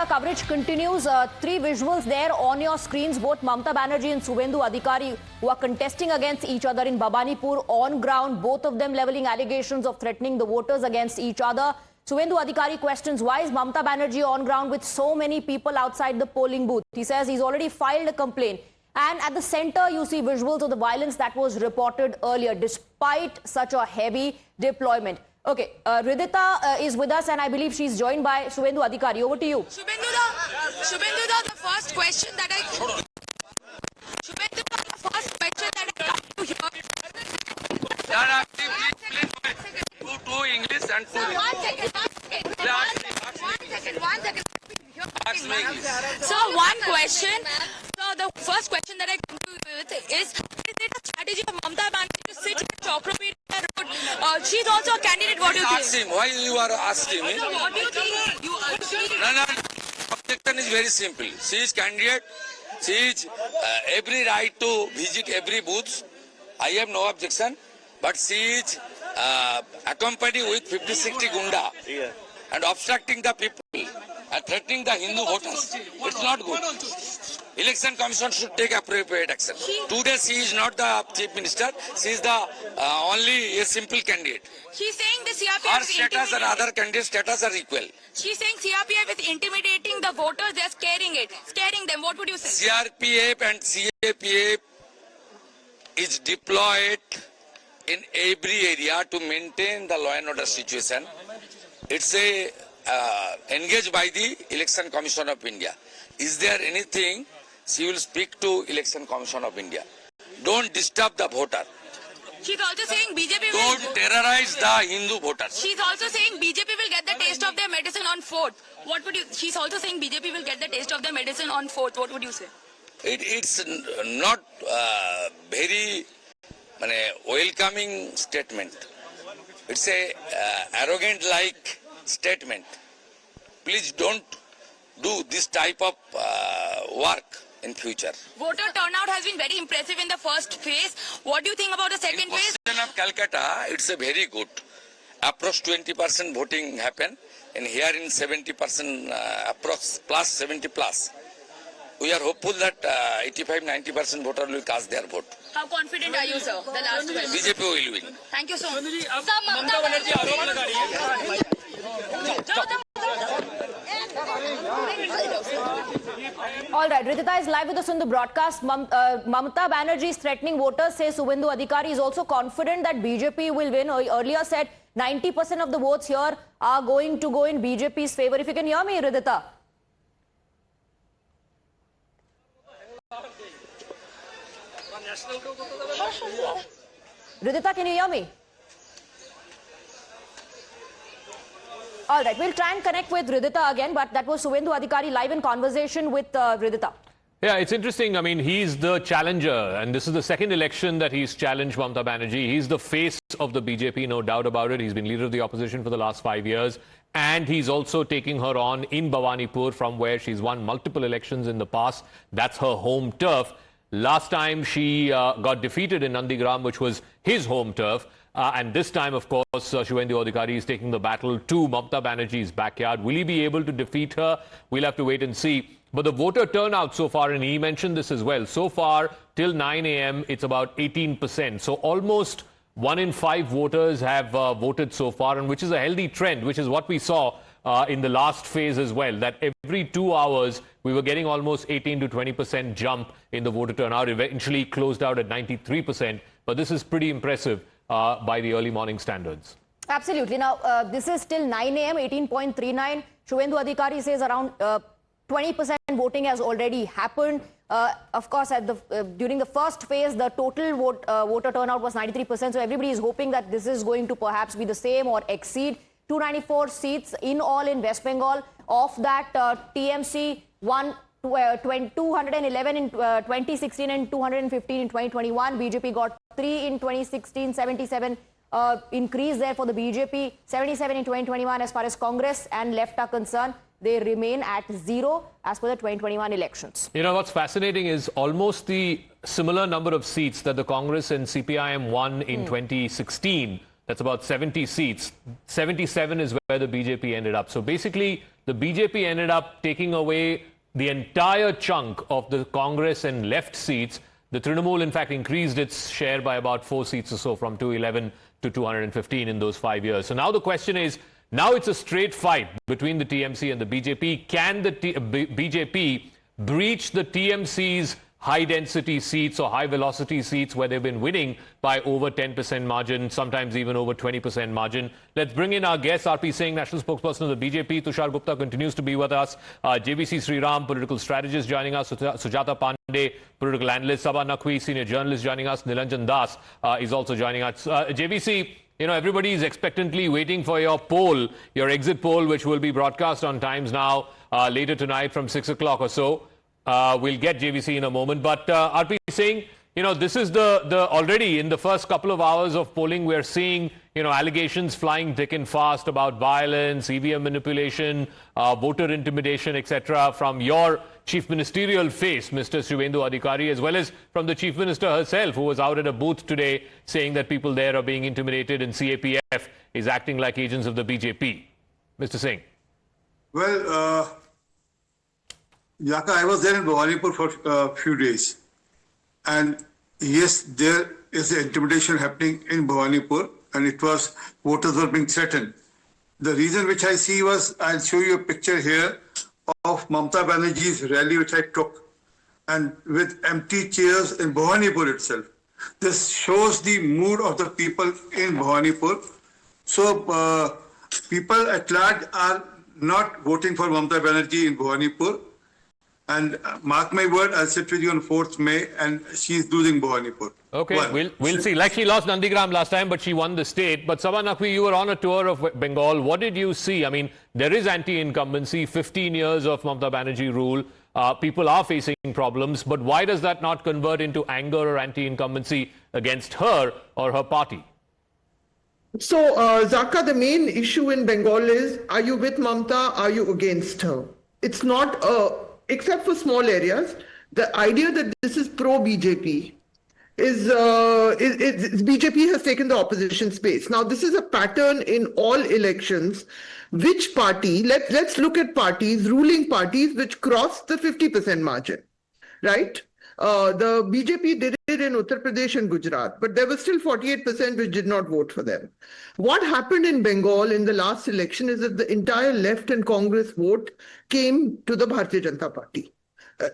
our coverage continues. Three visuals there on your screens. Both Mamata Banerjee and Suvendu Adhikari, who are contesting against each other in Bhabanipur on ground. Both of them levelling allegations of threatening the voters against each other. Suvendu Adhikari questions, why is Mamata Banerjee on ground with so many people outside the polling booth? He says he's already filed a complaint. And at the center, you see visuals of the violence that was reported earlier, despite such a heavy deployment. Okay, Ridhita is with us, and I believe she's joined by Suvendu Adhikari. Over to you. Suvendu, the first question that I come to here. Two English and two. One second. So one question. So the first question that I come to you with is it a strategy of Mamata Banerjee to sit in Chocrapedi Road? She's also a candidate. What do you think? Ask him. Why you are asking me? So what do you think? No. Objection is very simple. She is candidate. She is every right to visit every booth. I have no objection. But she is accompanied with 50-60 gunda and obstructing the people and threatening the Hindu voters. It's not good. Election Commission should take appropriate action. Today she is not the Chief Minister. She is the only a simple candidate. She's saying the CRPF Her is status and other candidates' status are equal. She's saying CRPF is intimidating the voters. They're scaring them. What would you say? CRPF and CAPF is deployed in every area to maintain the law and order situation. It's engaged by the Election Commission of India. Is there anything she will speak to Election Commission of India? Don't disturb the voter. She's also saying BJP Don't terrorize the Hindu voters. She's also saying BJP will get the taste of their medicine on 4th. What would you? She's also saying BJP will get the taste of their medicine on 4th. What would you say? It's not very welcoming statement. It's a arrogant like statement. Please don't do this type of work in future. Voter turnout has been very impressive in the first phase. What do you think about the second phase? In of Calcutta, it's a very good. Approx 20% voting happen, and here in 70%, approx plus 70 plus. We are hopeful that 85-90% voter will cast their vote. How confident are you, sir? The last question. BJP will win. Thank you so much. All right, Ridhita is live with us on the broadcast. Mamata Banerjee is threatening voters, says Suvendu Adhikari is also confident that BJP will win. Earlier said 90% of the votes here are going to go in BJP's favor. If you can hear me, Ridhita. Ridhita, can you hear me? All right, we'll try and connect with Ridhita again, but that was Suvendu Adhikari live in conversation with Ridhita. Yeah, it's interesting. I mean, he's the challenger, and this is the second election that he's challenged Mamata Banerjee. He's the face of the BJP, no doubt about it. He's been leader of the opposition for the last 5 years, and he's also taking her on in Bhabanipur, from where she's won multiple elections in the past. That's her home turf. Last time she got defeated in Nandigram, which was his home turf. And this time, of course, Suvendu Adhikari is taking the battle to Mamata Banerjee's backyard. Will he be able to defeat her? We'll have to wait and see. But the voter turnout so far, and he mentioned this as well, so far till 9 a.m. it's about 18%. So almost 1 in 5 voters have voted so far, and which is a healthy trend, which is what we saw in the last phase as well, that every 2 hours we were getting almost 18 to 20% jump in the voter turnout. Eventually closed out at 93%. But this is pretty impressive by the early morning standards. Absolutely. Now, this is till 9 a.m., 18.39. Suvendu Adhikari says around 20% voting has already happened. Of course, during the first phase, the total voter turnout was 93%. So everybody is hoping that this is going to perhaps be the same or exceed. 294 seats in all in West Bengal. Of that, TMC won 211 in 2016 and 215 in 2021. BJP got 3 in 2016, 77 increase there for the BJP, 77 in 2021 as far as Congress and left are concerned. They remain at 0 as per the 2021 elections. You know, what's fascinating is almost the similar number of seats that the Congress and CPIM won in 2016 That's about 70 seats. 77 is where the BJP ended up. So basically, the BJP ended up taking away the entire chunk of the Congress and left seats. The Trinamool, in fact, increased its share by about 4 seats or so, from 211 to 215 in those 5 years. So now the question is, now it's a straight fight between the TMC and the BJP. Can the BJP breach the TMC's high-density seats or high-velocity seats where they've been winning by over 10% margin, sometimes even over 20% margin? Let's bring in our guest, R.P. Singh, National Spokesperson of the BJP. Tushar Gupta continues to be with us. JVC Sriram, political strategist, joining us. Sujata Pandey, political analyst. Sabha Naqvi, senior journalist, joining us. Nilanjan Das is also joining us. JVC, you know, everybody is expectantly waiting for your poll, your exit poll, which will be broadcast on Times Now later tonight from 6 o'clock or so. We'll get JVC in a moment, but R.P. Singh, you know, this is the already in the first couple of hours of polling, we're seeing, you know, allegations flying thick and fast about violence, EVM manipulation, voter intimidation, etc., from your chief ministerial face, Mr. Suvendu Adhikari, as well as from the chief minister herself, who was out at a booth today saying that people there are being intimidated and CAPF is acting like agents of the BJP. Mr. Singh. Well, Yaka, I was there in Bhabanipur for a few days. And yes, there is intimidation happening in Bhabanipur, and it was, voters were being threatened. The reason which I see was, I'll show you a picture here of Mamata Banerjee's rally, which I took, and with empty chairs in Bhabanipur itself. This shows the mood of the people in Bhabanipur. So people at large are not voting for Mamata Banerjee in Bhabanipur. And mark my word, I'll sit with you on 4th May, and she's losing Bhabanipur. Okay, we'll see. Like, she lost Nandigram last time, but she won the state. But Sabha Naqvi, you were on a tour of Bengal. What did you see? I mean, there is anti-incumbency, 15 years of Mamata Banerjee rule. People are facing problems. But why does that not convert into anger or anti-incumbency against her or her party? So, Zaka, the main issue in Bengal is, are you with Mamata? Are you against her? It's not except for small areas, the idea that this is pro-BJP is BJP has taken the opposition space. Now, this is a pattern in all elections. Which party, let's look at parties, ruling parties, which crossed the 50% margin, right? The BJP did it in Uttar Pradesh and Gujarat, but there was still 48% which did not vote for them. What happened in Bengal in the last election is that the entire left and Congress vote came to the Bharatiya Janata Party.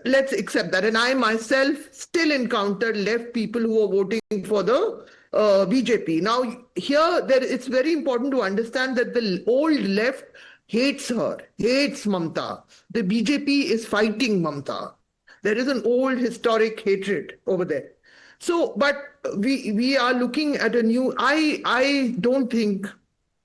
Let's accept that. And I myself still encounter left people who are voting for the BJP. Now, here it's very important to understand that the old left hates her, hates Mamata. The BJP is fighting Mamata. There is an old historic hatred over there. So, but we are looking at a new, I don't think,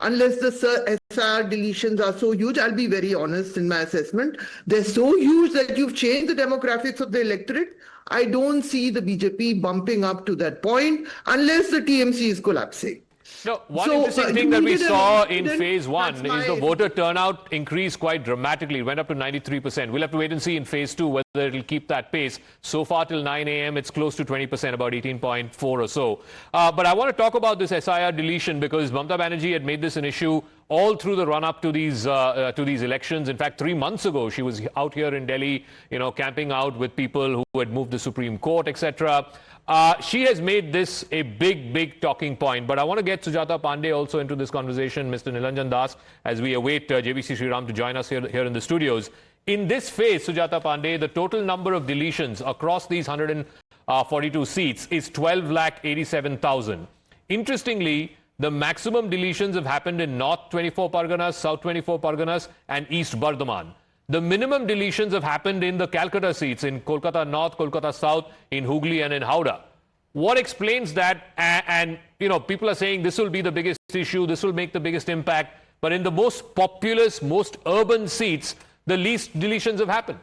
unless the SIR deletions are so huge, I'll be very honest in my assessment, they're so huge that you've changed the demographics of the electorate. I don't see the BJP bumping up to that point unless the TMC is collapsing. No, one interesting thing that we saw in phase one is the voter turnout increased quite dramatically. It went up to 93%. We'll have to wait and see in phase two whether it'll keep that pace. So far till 9 a.m., it's close to 20%, about 18.4 or so. But I want to talk about this SIR deletion because Mamata Banerjee had made this an issue all through the run-up to these elections. In fact, 3 months ago, she was out here in Delhi, you know, camping out with people who had moved the Supreme Court, etc. She has made this a big talking point. But I want to get Sujata Pandey also into this conversation, Mr. Nilanjan Das, as we await JVC Sriram to join us here in the studios. In this phase, Sujata Pandey, the total number of deletions across these 142 seats is 12,87,000. Interestingly, the maximum deletions have happened in North 24 Parganas, South 24 Parganas, and East Bardhaman. The minimum deletions have happened in the Calcutta seats, in Kolkata North, Kolkata South, in Hooghly, and in Howrah. What explains that? And you know, people are saying this will be the biggest issue, this will make the biggest impact. But in the most populous, most urban seats, the least deletions have happened.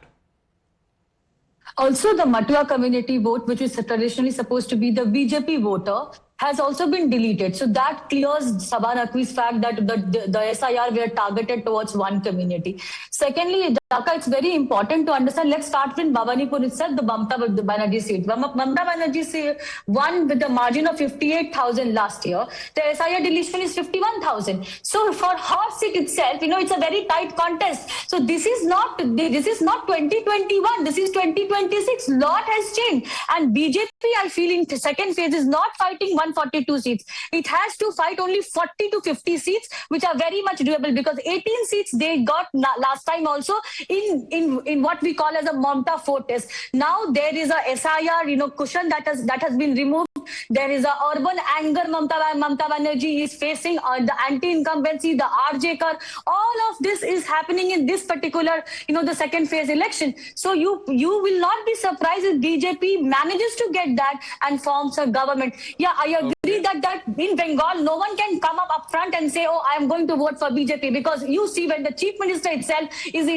Also, the Matua community vote, which is traditionally supposed to be the BJP voter, has also been deleted. So that clears Sabha Naqvi's fact that the SIR were targeted towards one community. Secondly, Dhaka, it's very important to understand. Let's start with Bhabanipur itself, the Mamata Banerjee seat. Mamata Banerjee won with a margin of 58,000 last year. The SIR deletion is 51,000. So for her seat itself, it's a very tight contest. So this is not 2021. This is 2026. Lot has changed, and BJP, I feel, in the second phase is not fighting 142 seats. It has to fight only 40 to 50 seats, which are very much doable, because 18 seats they got last time also in what we call as a Mamata fortress. Now there is a SIR, cushion that has been removed. There is a urban anger. Mamata Banerjee is facing the anti-incumbency, the RJ Kar. All of this is happening in this particular, the second phase election. So you will not be surprised if BJP manages to get that and forms a government. Yeah, I agree that in Bengal, no one can come up front and say, oh, I am going to vote for BJP, because you see when the chief minister itself is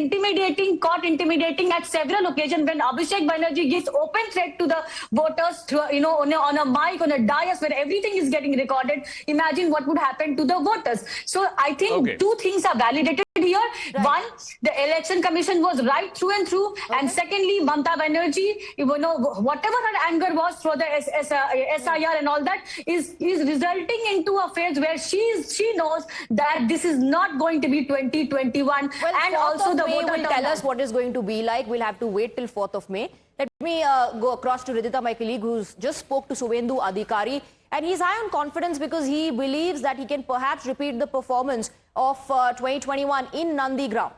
caught intimidating at several occasions, when Abhishek Banerjee gives open threat to the voters through, on a mic, on a dais where everything is getting recorded. Imagine what would happen to the voters. So I think two things are validated here. Right. One, the election commission was right through and through. Okay. And secondly, Mamata Banerjee, whatever her anger was for the SIR and all that is resulting into a phase where she knows that this is not going to be 2021. Well, and also the voter will tell us what is going to be like. We'll have to wait till 4th of May. Let me go across to Ridhita, my colleague, who's just spoke to Suvendu Adhikari. And he's high on confidence because he believes that he can perhaps repeat the performance of 2021 in Nandigram.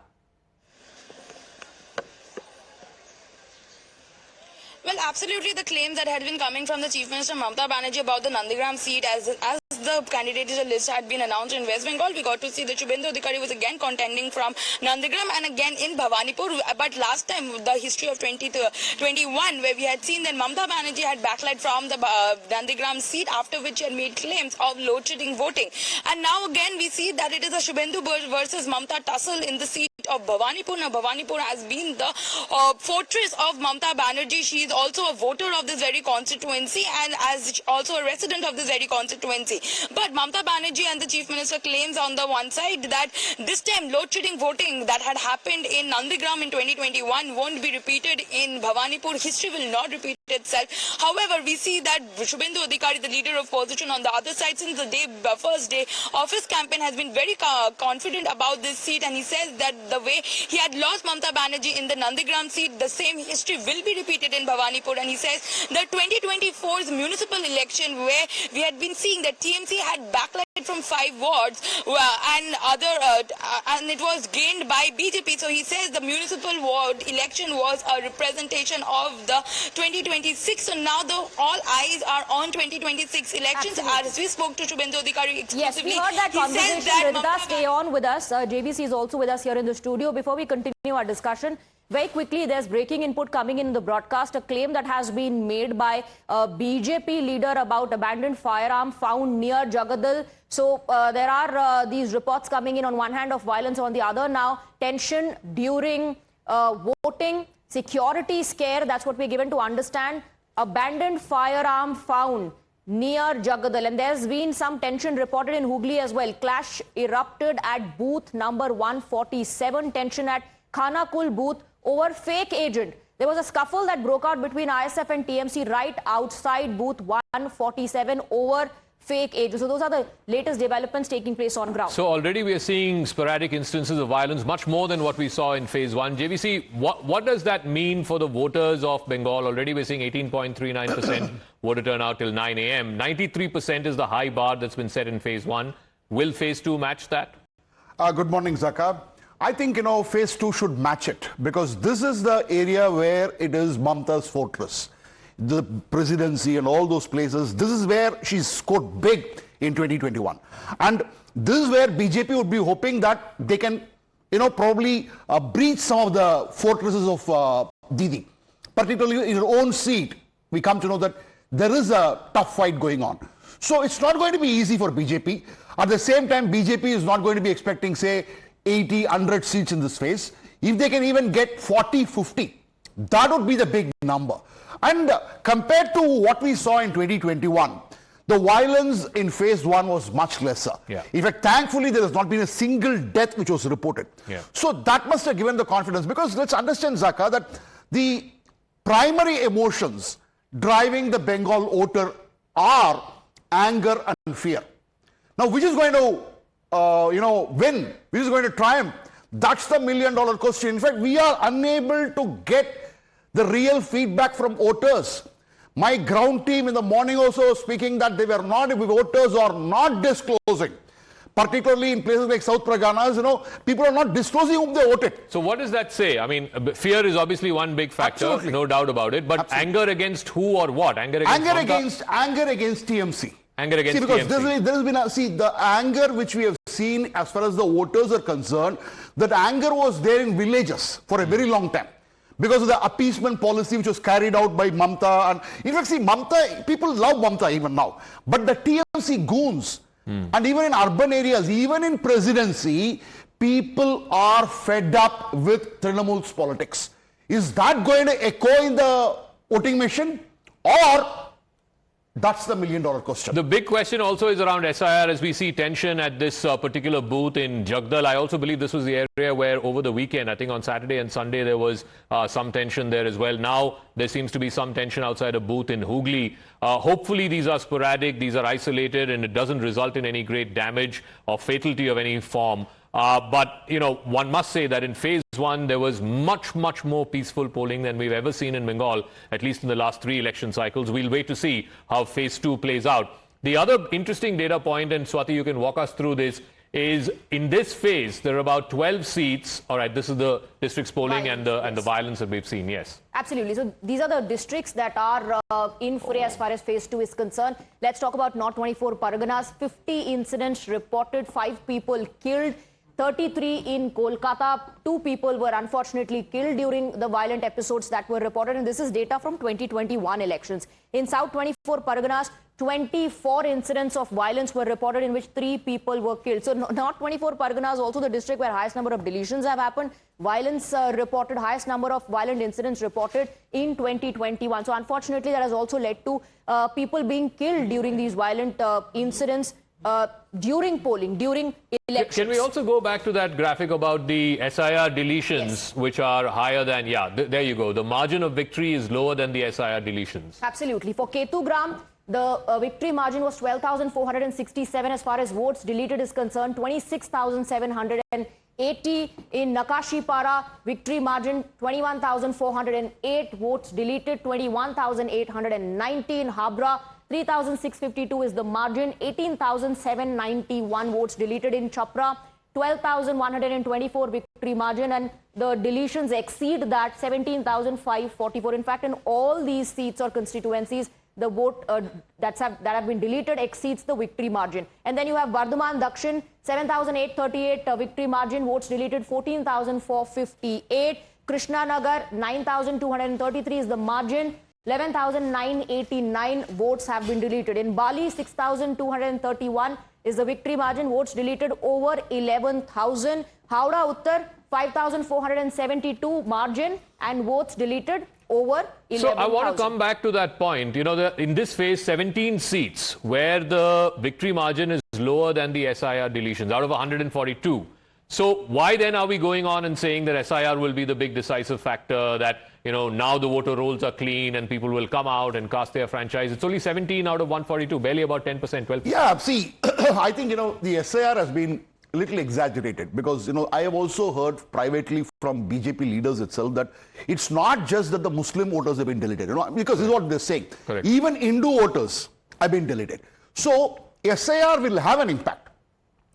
Well, absolutely, the claims that had been coming from the Chief Minister Mamata Banerjee about the Nandigram seat as the candidate list had been announced in West Bengal, we got to see that Suvendu Adhikari was again contending from Nandigram and again in Bhabanipur. But last time, the history of 2021, where we had seen that Mamata Banerjee had backlight from the Nandigram seat, after which she had made claims of load-shedding voting. And now again, we see that it is a Suvendu versus Mamata tussle in the seat of Bhabanipur. Now, Bhabanipur has been the fortress of Mamata Banerjee. She is also a voter of this very constituency and as also a resident of this very constituency. But Mamata Banerjee and the Chief Minister claims on the one side that this time load-shedding voting that had happened in Nandigram in 2021 won't be repeated in Bhabanipur. History will not repeat itself. However, we see that Suvendu Adhikari, the leader of opposition, on the other side, since the first day of his campaign, has been very confident about this seat, and he says that the way he had lost Mamata Banerjee in the Nandigram seat, the same history will be repeated in Bhabanipur. And he says the 2024's municipal election, where we had been seeing that TMC had backlight from 5 wards and it was gained by BJP. So he says the municipal ward election was a representation of the 2026. So now all eyes are on 2026 elections. Absolutely. As we spoke to Suvendu Adhikari exclusively, yes, we heard that conversation. Ridhita, stay on with us. JVC is also with us here in the studio. Before we continue our discussion, very quickly, there's breaking input coming in the broadcast, a claim that has been made by a BJP leader about abandoned firearm found near Jagadal. So there are these reports coming in, on one hand of violence, on the other now tension during voting, security scare, that's what we're given to understand. Abandoned firearm found near Jagadal, and there's been some tension reported in Hooghly as well. Clash erupted at booth number 147, tension at Khanakul booth over fake agent. There was a scuffle that broke out between ISF and TMC right outside booth 147 over fake agent. So those are the latest developments taking place on ground. So already we are seeing sporadic instances of violence, much more than what we saw in phase 1. JVC, what does that mean for the voters of Bengal? Already we're seeing 18.39% voter turnout till 9 a.m. 93% is the high bar that's been set in phase 1. Will phase 2 match that? Good morning, Zaka. I think, phase 2 should match it, because this is the area where it is Mamata's fortress. The presidency and all those places, this is where she's scored big in 2021. And this is where BJP would be hoping that they can, probably breach some of the fortresses of Didi. Particularly in her own seat, we come to know that there is a tough fight going on. So it's not going to be easy for BJP. At the same time, BJP is not going to be expecting, say, 80, 100 seats in this phase. If they can even get 40, 50, that would be the big number. And compared to what we saw in 2021, the violence in phase 1 was much lesser. Yeah. In fact, thankfully, there has not been a single death which was reported. Yeah. So that must have given the confidence, because let's understand, Zaka, that the primary emotions driving the Bengal voter are anger and fear. Now, which is going to, win? Which is going to triumph? That's the million-dollar question. In fact, we are unable to get the real feedback from voters. My ground team in the morning also was speaking that voters are not disclosing. Particularly in places like South Praganas, people are not disclosing whom they voted. So what does that say? I mean, fear is obviously one big factor, Absolutely. no doubt about it. But Absolutely. anger against who or what? Anger against TMC. Anger against because TMC. there has been the anger which we have seen as far as the voters are concerned, that anger was there in villages for a very long time, because of the appeasement policy which was carried out by Mamata. And in fact, see, Mamata, people love Mamata even now. But the TMC goons, and even in urban areas, even in presidency, people are fed up with Trinamool's politics. Is that going to echo in the voting machine? Or that's the million-dollar question. The big question also is around SIR, as we see tension at this particular booth in Jagdal. I also believe this was the area where over the weekend, I think on Saturday and Sunday, there was some tension there as well. Now, there seems to be some tension outside a booth in Hooghly. Hopefully, these are sporadic, these are isolated, and it doesn't result in any great damage or fatality of any form. But, one must say that in phase 1, there was much, much more peaceful polling than we've ever seen in Bengal, at least in the last 3 election cycles. We'll wait to see how phase 2 plays out. The other interesting data point, and Swati, you can walk us through this, is in this phase, there are about 12 seats. All right, this is the districts polling and the violence that we've seen, yes. Absolutely. So these are the districts that are in foray as far as phase 2 is concerned. Let's talk about North 24 Parganas. 50 incidents reported, 5 people killed. 33 in Kolkata. 2 people were unfortunately killed during the violent episodes that were reported. And this is data from 2021 elections. In South 24 Parganas, 24 incidents of violence were reported, in which 3 people were killed. So North 24 Parganas, also the district where highest number of deletions have happened. Violence reported, highest number of violent incidents reported in 2021. So unfortunately, that has also led to people being killed during these violent incidents. During polling, during elections. Can we also go back to that graphic about the SIR deletions, yes, which are higher than, there you go. The margin of victory is lower than the SIR deletions. Absolutely. For Ketugram, the victory margin was 12,467 as far as votes deleted is concerned, 26,780. In Nakashipara, victory margin 21,408, votes deleted 21,890. In Habra, 3,652 is the margin, 18,791 votes deleted. In Chapra, 12,124 victory margin, and the deletions exceed that, 17,544. In fact, in all these seats or constituencies, the vote that have been deleted exceeds the victory margin. And then you have Bardhaman Dakshin, 7,838 victory margin, votes deleted 14,458. Krishna Nagar, 9,233 is the margin, 11,989 votes have been deleted. In Bali, 6,231 is the victory margin, votes deleted over 11,000. Howrah Uttar, 5,472 margin and votes deleted over 11,000. So I want to come back to that point. In this phase, 17 seats where the victory margin is lower than the SIR deletions out of 142. So why then are we going on and saying that SIR will be the big decisive factor, that, now the voter rolls are clean and people will come out and cast their franchise? It's only 17 out of 142, barely about 10%, 12%. Yeah, see, I think, the SIR has been a little exaggerated, because, I have also heard privately from BJP leaders itself that it's not just that the Muslim voters have been deleted, because this is what they're saying. Correct. Even Hindu voters have been deleted. So SIR will have an impact.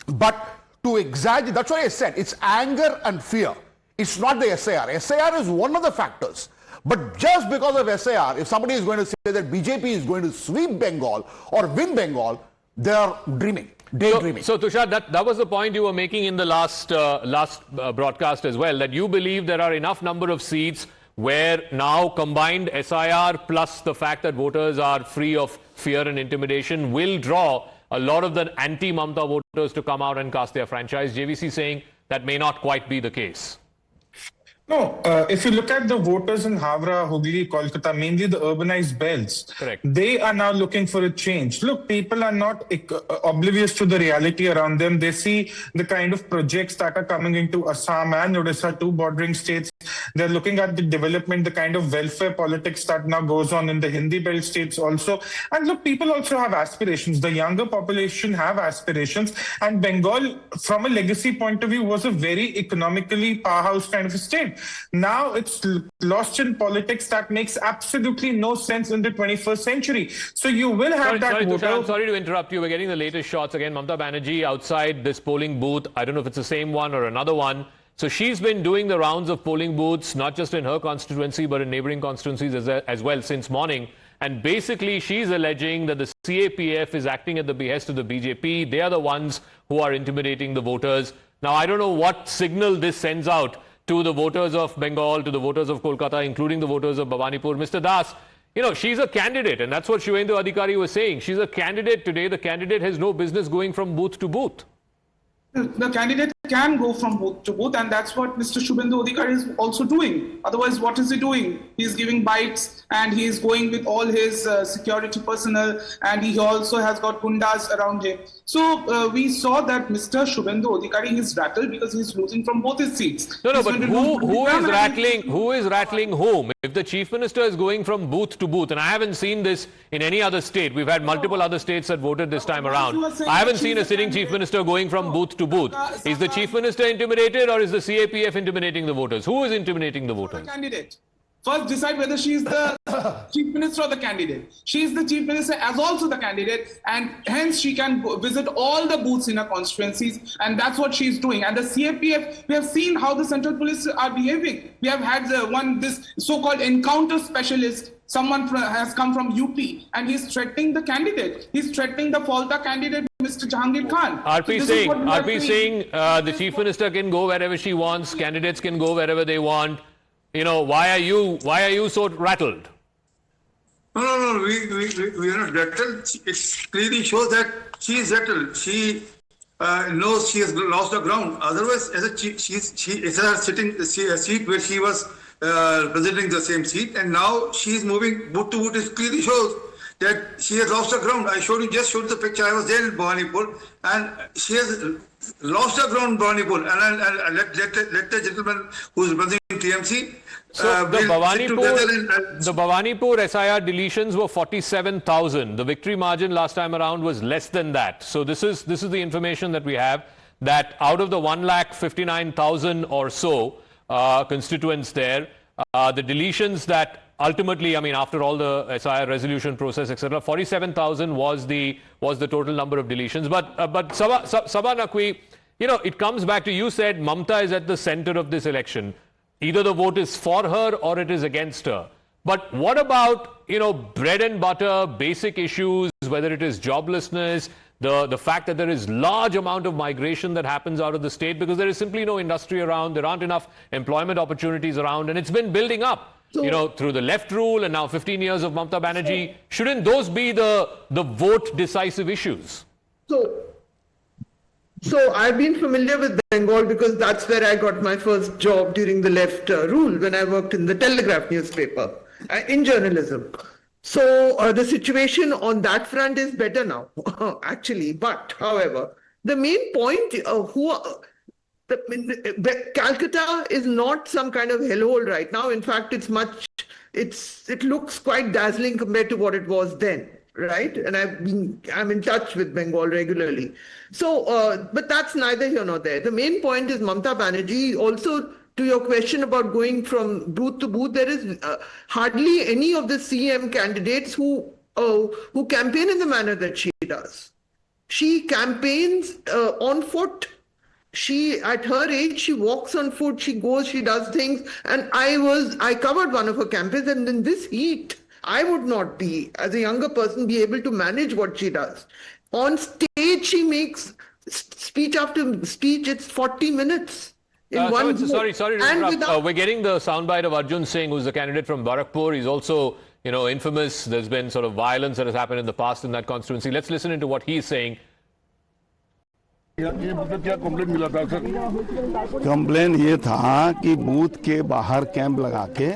But to exaggerate, that's why I said it's anger and fear. It's not the SIR. SIR is one of the factors. But just because of SIR, if somebody is going to say that BJP is going to sweep Bengal or win Bengal, they are daydreaming. So Tushar, that was the point you were making in the last broadcast as well, that you believe there are enough number of seats where now combined SIR plus the fact that voters are free of fear and intimidation will draw a lot of the anti-Mamata voters to come out and cast their franchise. JVC saying that may not quite be the case. No, if you look at the voters in Havra, Hooghly, Kolkata, mainly the urbanized belts, Correct. they are now looking for a change. Look, people are not oblivious to the reality around them. They see the kind of projects that are coming into Assam and Odisha, two bordering states. They're looking at the development, the kind of welfare politics that now goes on in the Hindi belt states also. And look, people also have aspirations. The younger population have aspirations. And Bengal, from a legacy point of view, was a very economically powerhouse kind of a state. Now it's lost in politics that makes absolutely no sense in the 21st century. So you will have that voter. Tushar, I'm sorry to interrupt you. We're getting the latest shots again. Mamata Banerjee outside this polling booth. I don't know if it's the same one or another one. So she's been doing the rounds of polling booths, not just in her constituency, but in neighboring constituencies as well since morning. And basically, she's alleging that the CAPF is acting at the behest of the BJP. They are the ones who are intimidating the voters. Now, I don't know what signal this sends out to the voters of Bengal, to the voters of Kolkata, including the voters of Bhabanipur. Mr. Das, you know, she's a candidate, and that's what Suvendu Adhikari was saying. She's a candidate today. The candidate has no business going from booth to booth. The candidate can go from booth to booth, and that's what Mr. Suvendu Adhikari is also doing. Otherwise, what is he doing? He's giving bites, and he's going with all his security personnel, and he also has got gundas around him. So we saw that Mr. Suvendu Adhikari is rattled because he's losing from both his seats. No, but who is rattling? Who is rattling whom? If the chief minister is going from booth to booth, and I haven't seen this in any other state. We've had multiple other states that voted this time around. I haven't seen a sitting chief minister going from booth to booth. Is the chief minister intimidated, or is the CAPF intimidating the voters? Who is intimidating the voters? The candidate. First decide whether she is the chief minister or the candidate. She is the chief minister as also the candidate, and hence she can visit all the booths in her constituencies, and that's what she's doing. And the CAPF, we have seen how the central police are behaving. We have had this so-called encounter specialist. Someone has come from UP, and he's threatening the candidate. He's threatening the Falta candidate, Mr. Jahangir Khan. RP saying the chief minister can go wherever she wants. Candidates can go wherever they want. You know, why are you so rattled? No, we are not rattled. It clearly shows that she is rattled. She knows she has lost the ground. Otherwise, as a chief, she is sitting a seat where she was presenting the same seat, and now she is moving booth to booth. It clearly shows that she has lost the ground. I just showed the picture. I was there in Bhabanipur, and she has lost the ground in Bhabanipur. And let the gentleman who is representing TMC. So the Bhabanipur SIR deletions were 47,000. The victory margin last time around was less than that. So this is the information that we have, that out of the 1,59,000 or so constituents there, the deletions that ultimately, I mean, after all the SIR resolution process, etc., 47,000 was the total number of deletions. But Sabha Naqvi, you know, it comes back to, you said Mamata is at the center of this election. Either the vote is for her or it is against her. But what about, you know, bread and butter, basic issues, whether it is joblessness, the fact that there is large amount of migration that happens out of the state because there is simply no industry around, there aren't enough employment opportunities around, and it's been building up, you know, through the left rule and now 15 years of Mamata Banerjee. Shouldn't those be the vote decisive issues? So I've been familiar with Bengal because that's where I got my first job during the left rule when I worked in the Telegraph newspaper in journalism. So the situation on that front is better now, actually. But however, the main point, Calcutta is not some kind of hellhole right now. In fact, it looks quite dazzling compared to what it was then. Right, and I'm in touch with Bengal regularly. So, but that's neither here nor there. The main point is Mamata Banerjee. Also, to your question about going from booth to booth, there is hardly any of the CM candidates who campaign in the manner that she does. She campaigns on foot. At her age, she walks on foot. She goes. She does things. And I covered one of her campaigns, and in this heat, I would not be, as a younger person, be able to manage what she does. On stage, she makes speech after speech. It's 40 minutes. Sorry to interrupt. We're getting the soundbite of Arjun Singh, who's the candidate from Bharatpur. He's also, you know, infamous. There's been sort of violence that has happened in the past in that constituency. Let's listen into what he's saying. ये मतलब क्या complaint मिला था sir? Complain ये था कि booth के बाहर कैंप लगा के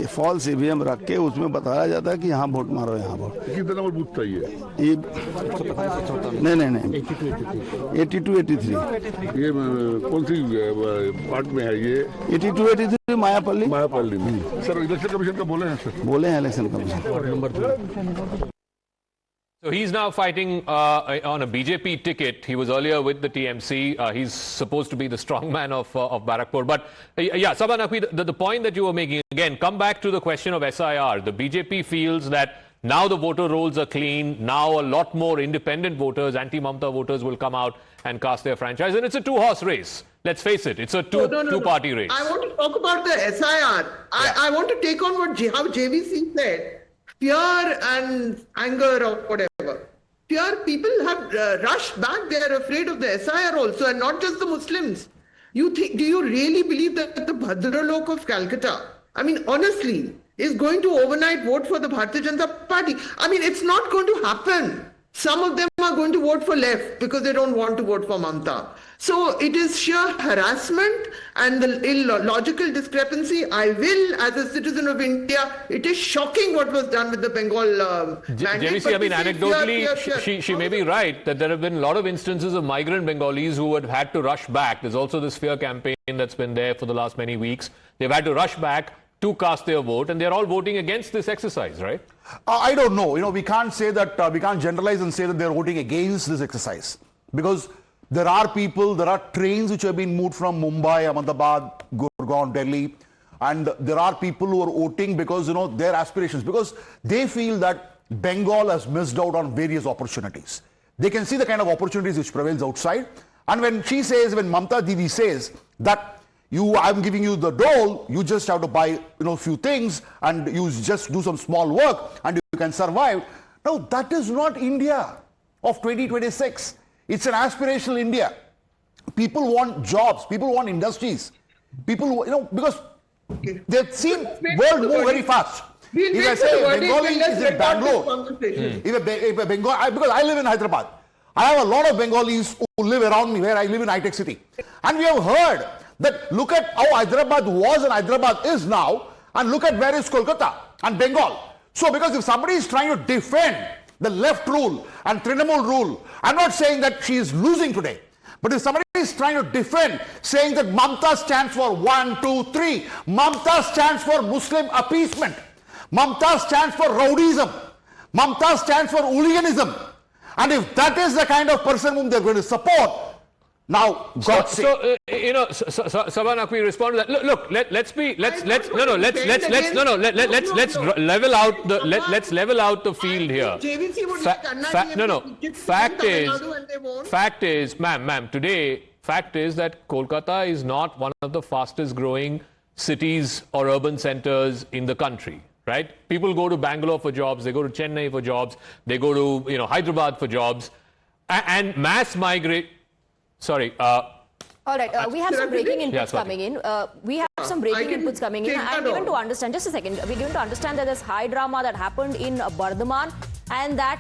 ये फॉल्स ईवीएम रख के उसमें बताया जाता है कि यहाँ वोट मारो, यहाँ वोट। कितने नंबर बूथ था ये? नहीं 82 83। ये कौन सी पार्ट में है ये? 82 83 मायापल्ली में। सर इलेक्शन कमीशन का बोले हैं सर? बोले हैं election commission. So he's now fighting on a BJP ticket. He was earlier with the TMC. He's supposed to be the strongman of Bhabanipur. But yeah, Sabha Naqvi, the point that you were making, again, come back to the question of SIR. The BJP feels that now the voter rolls are clean. Now a lot more independent voters, anti-Mamata voters will come out and cast their franchise. And it's a two-horse race. Let's face it. It's a two-party race. I want to talk about the SIR. I want to take on how JVC said. Fear and anger or whatever. Fear, people have rushed back. They are afraid of the SIR also, and not just the Muslims. Do you really believe that the Bhadralok of Calcutta, I mean, honestly, is going to overnight vote for the Bharatiya Janata Party? I mean, it's not going to happen. Some of them are going to vote for left because they don't want to vote for Mamata. So it is sheer harassment and the illogical discrepancy. I will, as a citizen of India, it is shocking what was done with the Bengal mandate. JVC, I mean, anecdotally, she may be right that there have been a lot of instances of migrant Bengalis who have had to rush back. There's also this fear campaign that's been there for the last many weeks. They've had to rush back to cast their vote, and they're all voting against this exercise, right? I don't know. You know, we can't say that, we can't generalize and say that they're voting against this exercise. Because there are people, there are trains which have been moved from Mumbai, Ahmedabad, Gurgaon, Delhi. And there are people who are voting because, you know, their aspirations. Because they feel that Bengal has missed out on various opportunities. They can see the kind of opportunities which prevails outside. And when she says, when Mamata Didi says that I'm giving you the dole, you just have to buy, you know, a few things and you just do some small work and you can survive. Now, that is not India of 2026. It's an aspirational India. People want jobs. People want industries. People, you know, because they've seen world move very fast. If I say Bengali is in Bangalore, if a Bengal, because I live in Hyderabad, I have a lot of Bengalis who live around me where I live in high-tech city. And we have heard that look at how Hyderabad was and Hyderabad is now, and look at where is Kolkata and Bengal. So because if somebody is trying to defend the left rule and Trinamool rule, I'm not saying that she is losing today, but if somebody is trying to defend, saying that Mamata stands for 1, 2, 3, Mamata stands for Muslim appeasement, Mamata stands for rowdyism, Mamata stands for hooliganism, and if that is the kind of person whom they're going to support, now, God's sake. So you know, Sabha Naqvi, respond to that. Look, let's level out the field here. Fact is, ma'am, today, fact is that Kolkata is not one of the fastest growing cities or urban centers in the country. Right? People go to Bangalore for jobs, they go to Chennai for jobs, they go to, you know, Hyderabad for jobs, and mass migrate. Sorry. All right, we have some breaking inputs coming in. We have some breaking inputs coming in. I'm given to understand, just a second, we're given to understand that there's high drama that happened in Bardhaman and that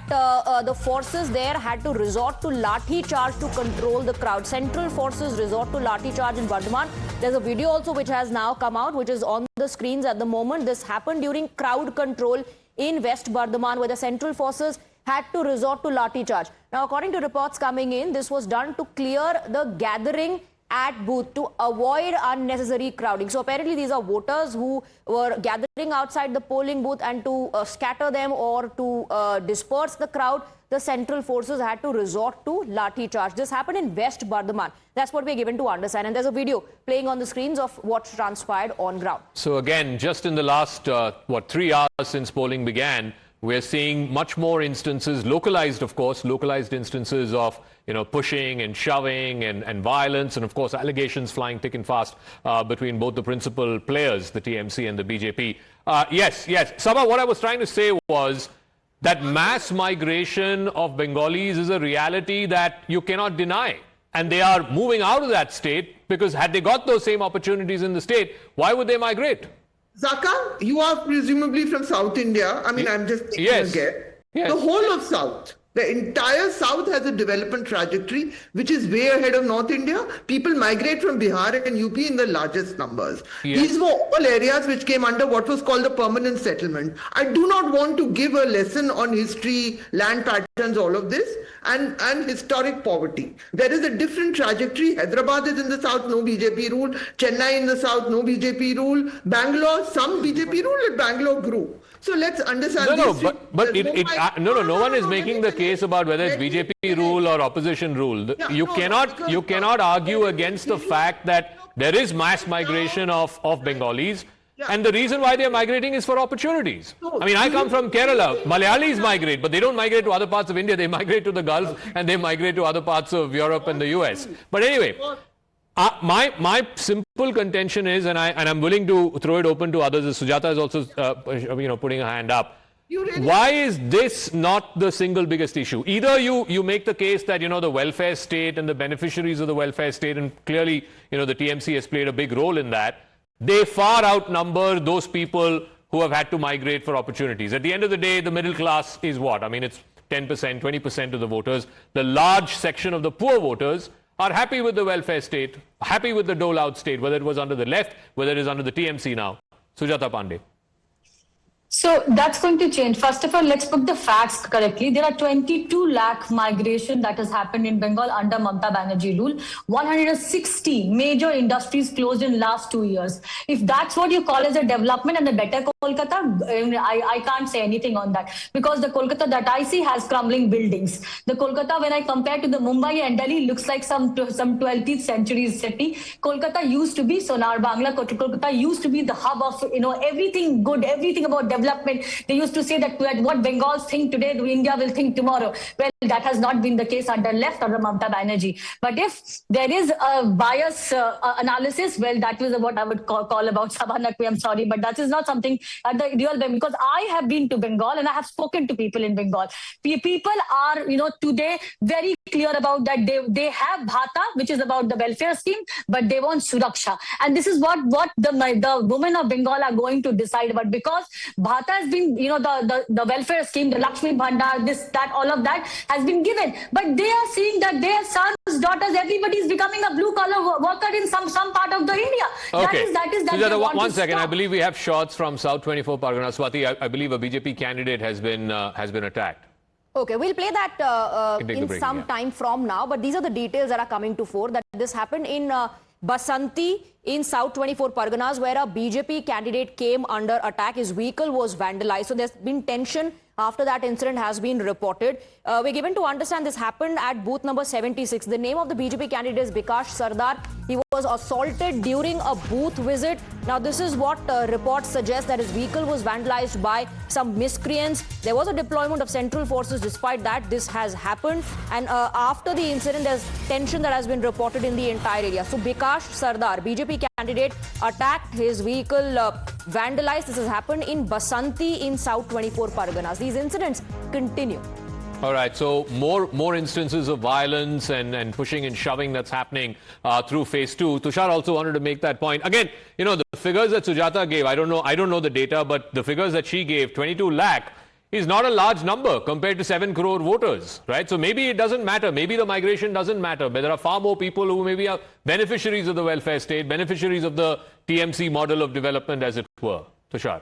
the forces there had to resort to lathi charge to control the crowd. Central forces resort to lathi charge in Bardhaman. There's a video also which has now come out, which is on the screens at the moment. This happened during crowd control in West Bardhaman, where the central forces had to resort to lathi charge. Now, according to reports coming in, this was done to clear the gathering at booth to avoid unnecessary crowding. So apparently these are voters who were gathering outside the polling booth, and to scatter them or to disperse the crowd, the central forces had to resort to lathi charge. This happened in West Bardhaman. That's what we're given to understand. And there's a video playing on the screens of what transpired on ground. So again, just in the last, 3 hours since polling began, we're seeing much more instances, localized, of course, localized instances of, you know, pushing and shoving and violence, and of course allegations flying thick and fast between both the principal players, the TMC and the BJP. Yes. Sabha, what I was trying to say was that mass migration of Bengalis is a reality that you cannot deny. And they are moving out of that state because had they got those same opportunities in the state, why would they migrate? Zaka, you are presumably from South India. I mean, I'm just taking a guess. Yes. The whole of South, The entire South has a development trajectory which is way ahead of North India. People migrate from Bihar and UP in the largest numbers. Yes. These were all areas which came under what was called the permanent settlement. I do not want to give a lesson on history, land patterns, all of this, and historic poverty. There is a different trajectory. Hyderabad is in the South, no BJP rule. Chennai in the South, no BJP rule. Bangalore, some BJP rule, and Bangalore grew. So let's understand. No, no one is making the case about whether it's BJP rule or opposition rule. You cannot argue against the fact that there is mass migration of Bengalis. And the reason why they are migrating is for opportunities. I mean, I come from Kerala. Malayalis migrate, but they don't migrate to other parts of India. They migrate to the Gulf and they migrate to other parts of Europe and the US. But anyway, my simple contention is, and I'm willing to throw it open to others, as Sujata is also putting her hand up. Why is this not the single biggest issue? Either you make the case that the welfare state and the beneficiaries of the welfare state, and clearly the TMC has played a big role in that, they far outnumber those people who have had to migrate for opportunities. At the end of the day, the middle class is what? I mean, it's 10%, 20% of the voters. The large section of the poor voters are happy with the welfare state, happy with the dole-out state, whether it was under the left, whether it is under the TMC now. Sujata Pandey. So that's going to change. First of all, let's put the facts correctly. There are 22 lakh migration that has happened in Bengal under Mamata Banerjee rule. 160 major industries closed in last 2 years. If that's what you call as a development and a better Kolkata, I can't say anything on that, because the Kolkata that I see has crumbling buildings. The Kolkata, when I compare to the Mumbai and Delhi, looks like some 12th century city. Kolkata used to be Sonar Bangla. Kolkata used to be the hub of everything good, everything about development. They used to say that what Bengals think today, India will think tomorrow. Well, that has not been the case under left, under Mamata Banerjee. But if there is a bias analysis, well, that was what I would call about Sabanakwi. I'm sorry, but that is not something at the real Bengal, because I have been to Bengal and I have spoken to people in Bengal. People are, today very clear about that. They have Bhata, which is about the welfare scheme, but they want Suraksha. And this is what the women of Bengal are going to decide about, because Bhata has been, the welfare scheme, the Lakshmi Bhandar, this, that, all of that has been given. But they are seeing that their sons, daughters, everybody is becoming a blue-collar worker in some part of the India. Okay. That is Sujata, one second. I believe we have shots from South 24 Pargana. Swati, I believe a BJP candidate has been attacked. Okay, we'll play that in some time from now. But these are the details that are coming to fore. That this happened in Basanti in South 24 Parganas, where a BJP candidate came under attack. His vehicle was vandalized. So there's been tension after that incident has been reported. We're given to understand this happened at booth number 76. The name of the BJP candidate is Bikash Sardar. He was assaulted during a booth visit. Now, this is what reports suggest, that his vehicle was vandalized by some miscreants. There was a deployment of central forces. Despite that, this has happened. And after the incident, there's tension that has been reported in the entire area. So, Bikash Sardar, BJP candidate, attacked, his vehicle vandalized. This has happened in Basanti in South 24 Parganas. These incidents continue. All right, so more instances of violence and pushing and shoving that's happening through phase 2. Tushar also wanted to make that point. Again, the figures that Sujata gave, I don't know the data, but the figures that she gave, 22 lakh, is not a large number compared to 7 crore voters, right? So maybe it doesn't matter. Maybe the migration doesn't matter. But there are far more people who maybe are beneficiaries of the welfare state, beneficiaries of the TMC model of development, as it were. Tushar.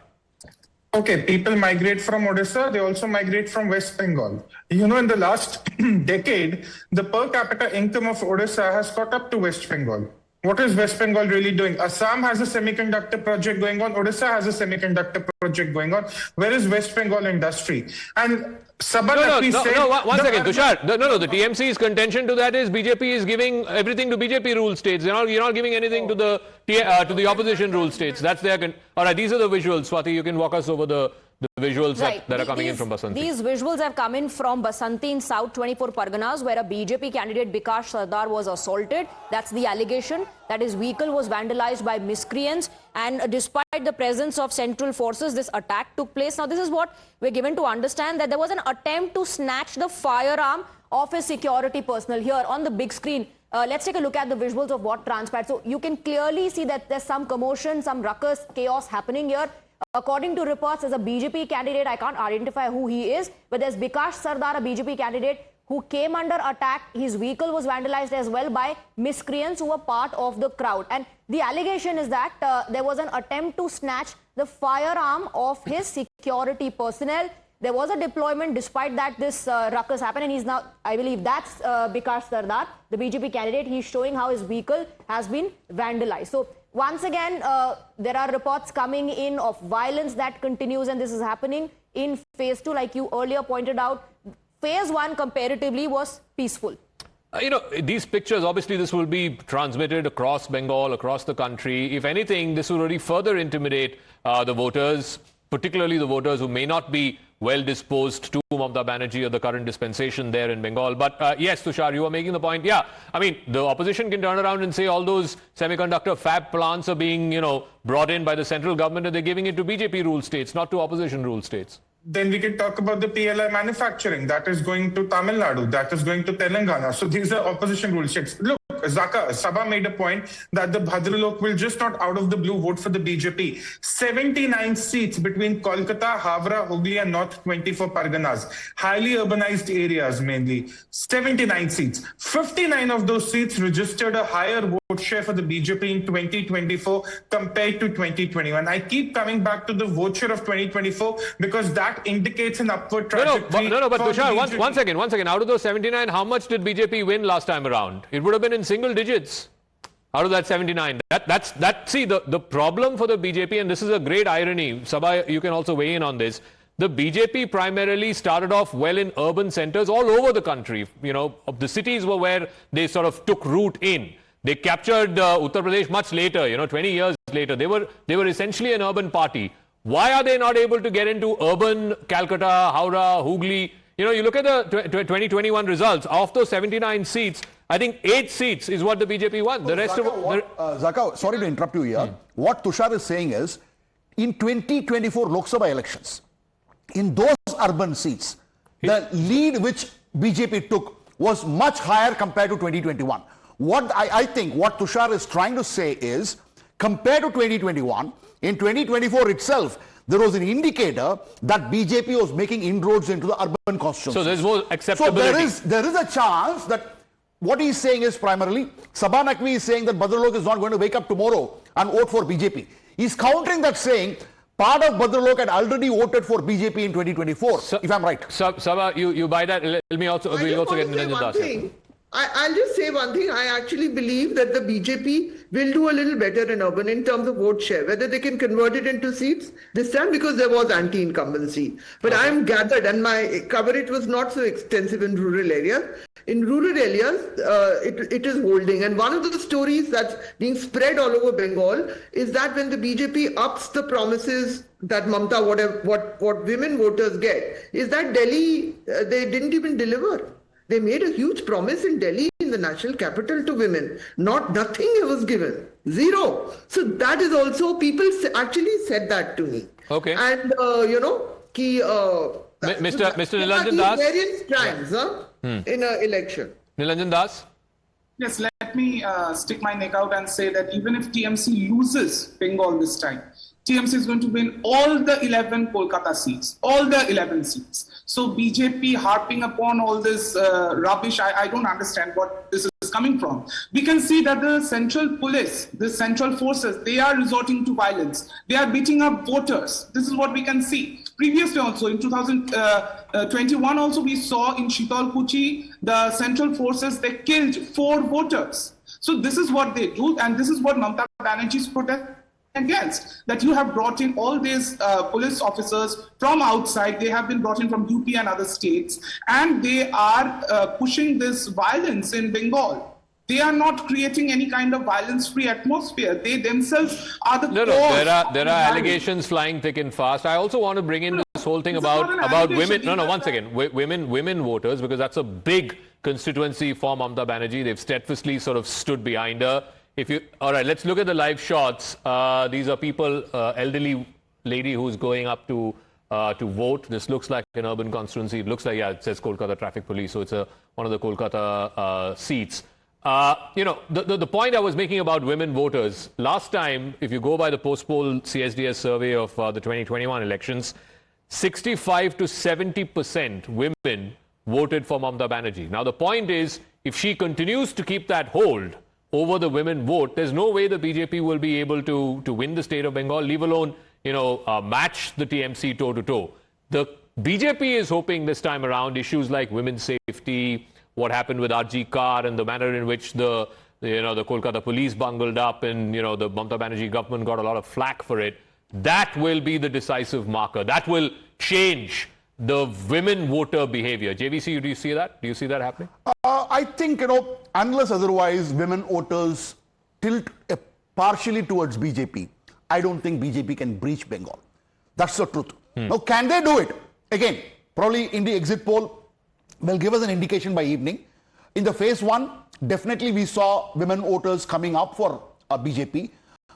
Okay, people migrate from Odisha, they also migrate from West Bengal. In the last decade, the per capita income of Odisha has caught up to West Bengal. What is West Bengal really doing? Assam has a semiconductor project going on. Odisha has a semiconductor project going on. Where is West Bengal industry? And one second, Tushar. The TMC's contention to that is BJP is giving everything to BJP ruled states. You're not giving anything to the opposition ruled states. That's their. All right, these are the visuals. Swati, you can walk us over the visuals that are coming in from Basanti. These visuals have come in from Basanti in South 24 Parganas, where a BJP candidate, Bikash Sardar, was assaulted. That's the allegation, that his vehicle was vandalized by miscreants. And despite the presence of central forces, this attack took place. Now, this is what we're given to understand, that there was an attempt to snatch the firearm of his security personnel. Here on the big screen, Let's take a look at the visuals of what transpired. So you can clearly see that there's some commotion, some ruckus, chaos happening here. According to reports, there's a BJP candidate, I can't identify who he is, but there's Bikash Sardar, a BJP candidate, who came under attack. His vehicle was vandalized as well by miscreants who were part of the crowd. And the allegation is that there was an attempt to snatch the firearm of his security personnel. There was a deployment. Despite that, this ruckus happened, and he's now, I believe that's Bikash Sardar, the BJP candidate. He's showing how his vehicle has been vandalized. So once again, there are reports coming in of violence that continues, and this is happening in phase 2. Like you earlier pointed out, phase 1 comparatively was peaceful. These pictures, obviously this will be transmitted across Bengal, across the country. If anything, this will really further intimidate the voters, particularly the voters who may not be well disposed to Mamata Banerjee or the current dispensation there in Bengal. But yes, Tushar, you were making the point. Yeah, I mean, the opposition can turn around and say all those semiconductor fab plants are being, brought in by the central government, and they're giving it to BJP ruled states, not to opposition ruled states. Then we can talk about the PLI manufacturing that is going to Tamil Nadu, that is going to Telangana. So these are opposition rule states. Look, Zaka, Sabha made a point that the Bhadralok will just not out of the blue vote for the BJP. 79 seats between Kolkata, Havra, Hooghly and North 24 Parganas. Highly urbanized areas mainly. 79 seats. 59 of those seats registered a higher vote share for the BJP in 2024 compared to 2021. I keep coming back to the vote share of 2024 because that indicates an upward trajectory. No, but Tushar, one second. Out of those 79, how much did BJP win last time around? It would have been in single digits out of that 79. See, the problem for the BJP, and this is a great irony, Sabha, you can also weigh in on this. The BJP primarily started off well in urban centers all over the country. The cities were where they sort of took root in. They captured Uttar Pradesh much later, 20 years later. They were essentially an urban party. Why are they not able to get into urban Calcutta, Howrah, Hooghly? You look at the 2021 results. Of those 79 seats, I think 8 seats is what the BJP won. The rest Zaka, sorry to interrupt you here. What Tushar is saying is, in 2024 Lok Sabha elections, in those urban seats, the lead which BJP took was much higher compared to 2021. What I think what Tushar is trying to say is, compared to 2021, in 2024 itself, there was an indicator that BJP was making inroads into the urban constituencies. So there's more acceptability. So there is a chance that what he's saying is primarily, Sabha Naqvi is saying that Bhadralok is not going to wake up tomorrow and vote for BJP. He's countering that, saying part of Bhadralok had already voted for BJP in 2024, if I'm right. Sabha, you buy that? We'll also get Nilanjan Das. I'll just say one thing. I actually believe that the BJP will do a little better in urban in terms of vote share. Whether they can convert it into seats this time, because there was anti-incumbency. But I'm gathered, and my coverage was not so extensive in rural areas. In rural areas, it is holding. And one of the stories that's being spread all over Bengal is that when the BJP ups the promises that Mamata, what women voters get, is that Delhi, they didn't even deliver. They made a huge promise in Delhi, in the national capital, to women. Nothing was given. Zero. So that is also, people actually said that to me. Okay. And, Mr. Nilanjan Das? Various times in an election. Nilanjan Das? Yes, let me stick my neck out and say that even if TMC loses Bengal this time, TMC is going to win all the 11 Kolkata seats, all the 11 seats. So BJP harping upon all this rubbish, I don't understand what this is coming from. We can see that the central police, the central forces, they are resorting to violence. They are beating up voters. This is what we can see. Previously also, in 2021 also, we saw in Shitalkuchi, the central forces, they killed 4 voters. So this is what they do, and this is what Mamata Banerjee's protest against, that you have brought in all these police officers from outside. They have been brought in from UP and other states, and they are pushing this violence in Bengal. They are not creating any kind of violence-free atmosphere. They themselves are the cause. There are allegations flying thick and fast. I also want to bring in this whole thing about women. Once again, women voters, because that's a big constituency for Mamata Banerjee. They've steadfastly sort of stood behind her. All right, let's look at the live shots. These are people, elderly lady who's going up to vote. This looks like an urban constituency. It looks like, it says Kolkata Traffic Police, so it's one of the Kolkata seats. The point I was making about women voters, last time, if you go by the post-poll CSDS survey of the 2021 elections, 65 to 70% women voted for Mamata Banerjee. Now, the point is, if she continues to keep that hold over the women vote, there's no way the BJP will be able to win the state of Bengal, leave alone, match the TMC toe-to-toe. The BJP is hoping this time around issues like women's safety, what happened with RG Kar and the manner in which the Kolkata police bungled up and, the Mamata Banerjee government got a lot of flack for it. That will be the decisive marker. That will change the women voter behavior. JVC, do you see that? Do you see that happening? I think, unless otherwise women voters tilt partially towards BJP, I don't think BJP can breach Bengal. That's the truth. Now, can they do it? Again, probably in the exit poll, will give us an indication by evening. In the phase one, definitely we saw women voters coming up for BJP.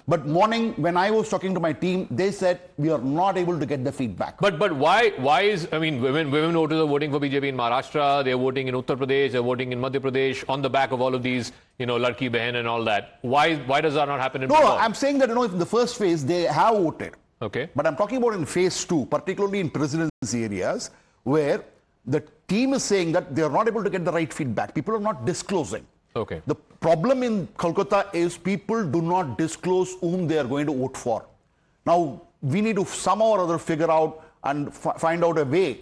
But morning, when I was talking to my team, they said we are not able to get the feedback. But why is, women voters are voting for BJP in Maharashtra, they're voting in Uttar Pradesh, they're voting in Madhya Pradesh, on the back of all of these, Ladki Behan and all that. Why does that not happen in Bengal? No, I'm saying that, in the first phase, they have voted. Okay. But I'm talking about in phase two, particularly in presidency areas, where the team is saying that they are not able to get the right feedback. People are not disclosing. Okay. The problem in Kolkata is people do not disclose whom they are going to vote for. Now, we need to somehow or other figure out and find out a way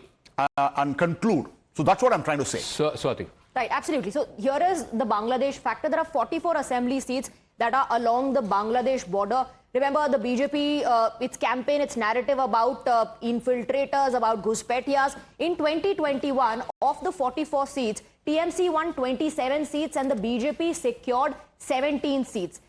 and conclude. So that's what I'm trying to say. Swati. Right, absolutely. So here is the Bangladesh factor. There are 44 assembly seats that are along the Bangladesh border. Remember, the BJP, its campaign, its narrative about infiltrators, about Ghuspetias. In 2021, of the 44 seats, TMC won 27 seats and the BJP secured 17 seats.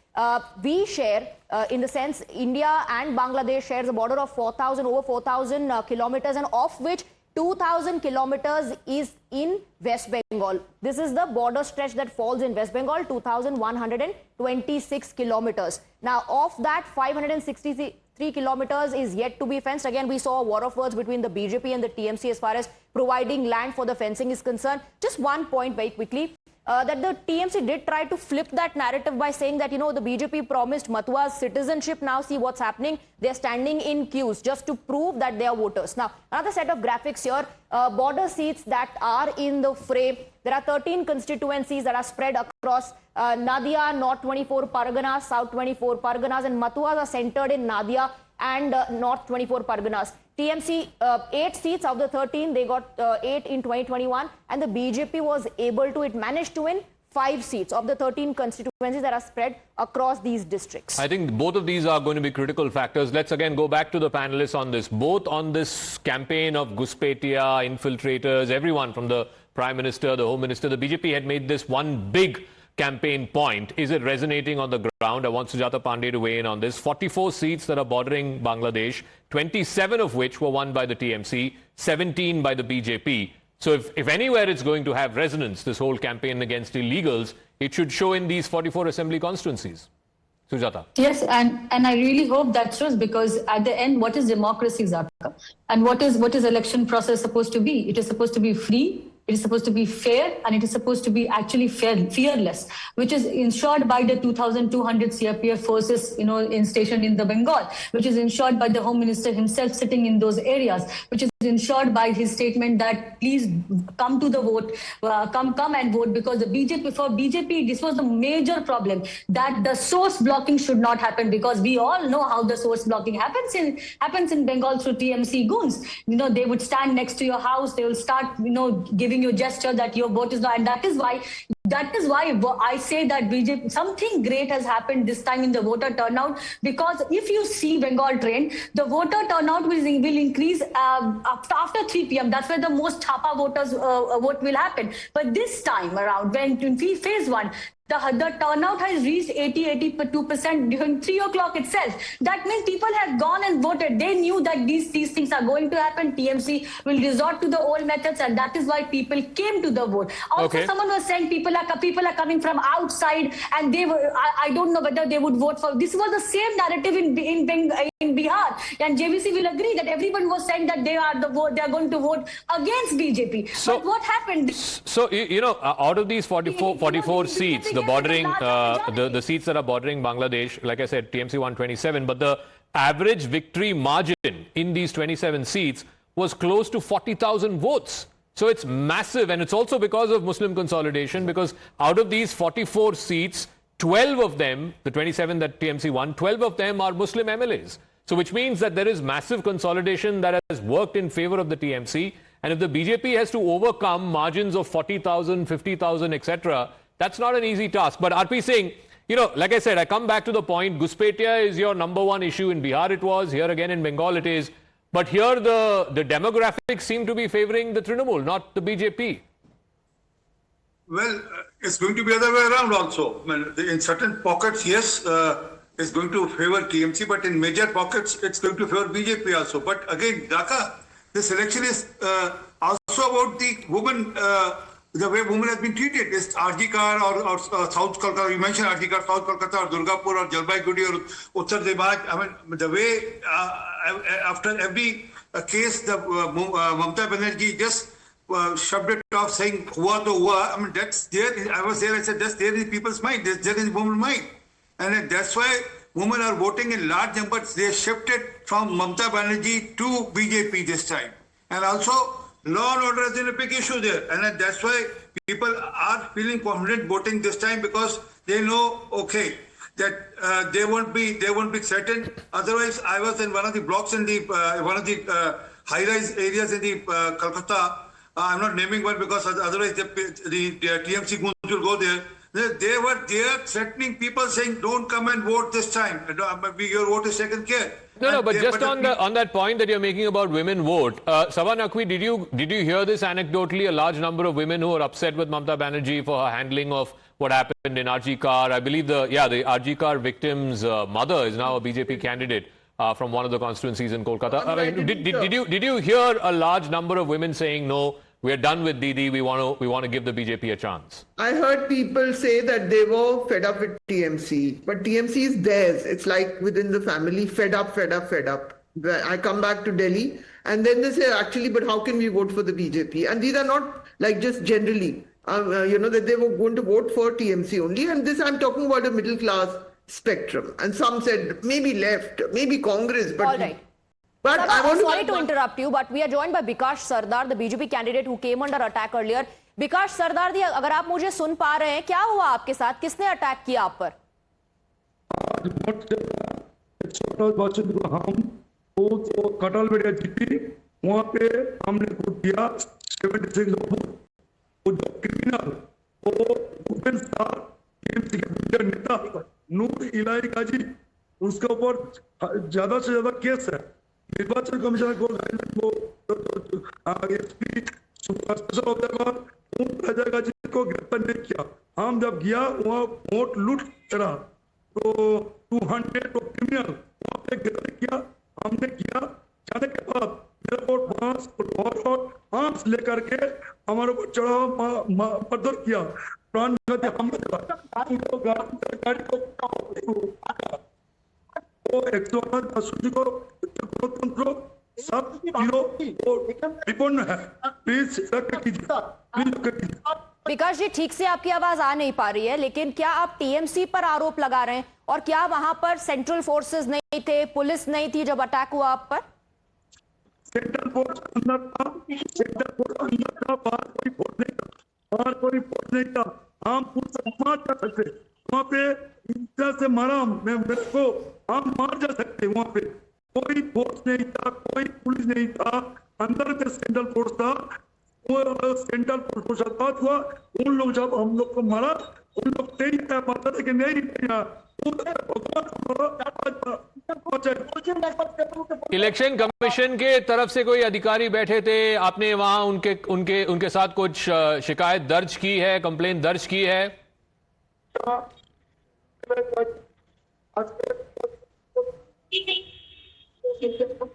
We share, in the sense, India and Bangladesh shares a border of over 4,000 kilometers, and of which 2,000 kilometers is in West Bengal. This is the border stretch that falls in West Bengal, 2,126 kilometers. Now, of that, 563 kilometers is yet to be fenced. Again, we saw a war of words between the BJP and the TMC as far as providing land for the fencing is concerned. Just one point very quickly. That the TMC did try to flip that narrative by saying that, the BJP promised Mathua's citizenship. Now see what's happening. They're standing in queues just to prove that they are voters. Now, another set of graphics here. Border seats that are in the fray. There are 13 constituencies that are spread across Nadia, North 24 Parganas, South 24 Parganas, and Mathuas are centered in Nadia and North 24 Parganas. TMC, 8 seats out of the 13, they got 8 in 2021, and the BJP was able to, it managed to win 5 seats of the 13 constituencies that are spread across these districts. I think both of these are going to be critical factors. Let's again go back to the panelists on this. Both on this campaign of Ghuspetia, infiltrators, everyone from the Prime Minister, the Home Minister, the BJP had made this one big campaign point. Is it resonating on the ground? I want Sujata Pandey to weigh in on this. 44 seats that are bordering Bangladesh, 27 of which were won by the TMC, 17 by the BJP. So if anywhere it's going to have resonance, this whole campaign against illegals, it should show in these 44 assembly constituencies. Sujata. Yes, and I really hope that shows, because at the end, what is democracy, Zaka? And what is election process supposed to be? It is supposed to be free. It is supposed to be fair, and it is supposed to be actually fearless, which is ensured by the 2,200 CRPF forces, stationed in the Bengal, which is ensured by the Home Minister himself sitting in those areas, which is ensured by his statement that please come to the vote, come and vote, because the BJP, this was the major problem, that the source blocking should not happen, because we all know how the source blocking happens in Bengal through TMC goons. They would stand next to your house, they will start, giving you a gesture that your vote is not, and that is why I say that BJP, something great has happened this time in the voter turnout, because if you see Bengal trend, the voter turnout will increase after 3 p.m. That's where the most Thapa voters vote will happen. But this time around, when in phase one, the turnout has reached 82% during 3 o'clock itself. That means people have gone and voted. They knew that these things are going to happen. TMC will resort to the old methods, and that is why people came to the vote. Also, someone was saying people are coming from outside, and they were. I don't know whether they would vote for. This was the same narrative in Bihar, and JVC will agree that everyone was saying that they are going to vote against BJP. So, but what happened? So out of these 44 seats, the bordering, the seats that are bordering Bangladesh, like I said, TMC won 27, but the average victory margin in these 27 seats was close to 40,000 votes. So it's massive, and it's also because of Muslim consolidation, because out of these 44 seats, 12 of them, the 27 that TMC won, 12 of them are Muslim MLAs. So which means that there is massive consolidation that has worked in favor of the TMC. And if the BJP has to overcome margins of 40,000, 50,000, etc., that's not an easy task. But RP Singh, you know, like I said, I come back to the point, Ghuspetia is your number one issue. In Bihar it was, here again in Bengal it is. But here the demographics seem to be favoring the Trinamool, not the BJP. Well, it's going to be the other way around also. I mean, in certain pockets, yes, it's going to favor TMC, but in major pockets, it's going to favor BJP also. But again, Dhaka, this election is also about the woman, the way women have been treated. Is Adhikari or South Kolkata, you mentioned Adhikari, South Kolkata or Durgapur or Jalpaiguri or Uttar Dibaj. I mean, the way after every case, the Mamata Banerjee just shoved it off saying, hua to hua. I mean, that's there. I was there, I said, that's there in people's mind. That's there in women's mind. And that's why women are voting in large numbers. They shifted from Mamata Banerjee to BJP this time. And also, law and order has been a big issue there. And that's why people are feeling confident voting this time, because they know, okay, that they won't be threatened. Otherwise, I was in one of the blocks in the one of the high-rise areas in the Calcutta. I'm not naming one because otherwise the TMC goons will go there. They were there threatening people, saying, "Don't come and vote this time. Your vote is taken care." No, but just on that point that you're making about women vote, Sabha Naqvi, did you hear this anecdotally? A large number of women who are upset with Mamata Banerjee for her handling of what happened in RG Car. I believe the RG Car victim's mother is now a BJP candidate from one of the constituencies in Kolkata. Did you hear a large number of women saying, "No, we're done with Didi, we want to give the BJP a chance"? I heard people say that they were fed up with TMC, but TMC is theirs. It's like within the family, fed up. I come back to Delhi and then they say, actually, but how can we vote for the BJP? And these are not like just generally, that they were going to vote for TMC only. And this, I'm talking about a middle class spectrum. And some said maybe left, maybe Congress. But all right. But I'm sorry to interrupt you, but we are joined by Bikash Sardar, the BJP candidate who came under attack earlier. Bikash Sardar जी, अगर आप मुझे सुन पा रहे हैं, क्या हुआ आपके साथ? किसने अटैक किया आप पर? हम कटल बेड़िया जीती, वहाँ पे हमने वोट दिया 76 वो जो क्रिमिनल वो भूपेन शाह टीएमसी के मुख्य नेता नूर इलाही काजी, उसके ऊपर ज्यादा से ज्यादा केस है। निर्वाचन कमीशन को एसपी स्पेशल ऑब्जर्वर ओम प्रजा जी को गिरफ्तार नहीं किया। हम जब गया वहाँ वोट लूट करा तो 200 तो क्रिमिनल वहाँ पे गिरफ्तार किया। हमने किया, जाने के बाद मेरे को बांस और आर्म्स लेकर के हमारे को चढ़ावा मर्डर किया, प्राण घाती हमला चला। गाड़ी को 108 सूची को गणतंत्र सब विपन्न है। प्लीज रख कीजिए। विकास जी, ठीक से आपकी आवाज आ नहीं पा रही है, लेकिन क्या आप टीएमसी पर आरोप लगा रहे हैं? और क्या वहां पर सेंट्रल फोर्सेस नहीं थे, पुलिस नहीं थी जब अटैक हुआ आप पर? सेंट्रल फोर्स अंदर था, बाहर कोई फोर्स नहीं था। हम पूरा मार जा सकते वहाँ पे, इंसान से मारा मेरे को, हम मार जा सकते वहाँ पे। कोई फोर्स नहीं था, कोई पुलिस नहीं था, अंदर में सेंट्रल फोर्स था। वो सेंट्रल फोर्स को शताब्द हुआ, उन लोग जब हम लोग को मारा, उन लोग तेज मारता था कि नहीं। इलेक्शन कमीशन के तरफ से कोई अधिकारी बैठे थे, आपने वहां उनके साथ कुछ शिकायत दर्ज की है, कंप्लेंट दर्ज की है?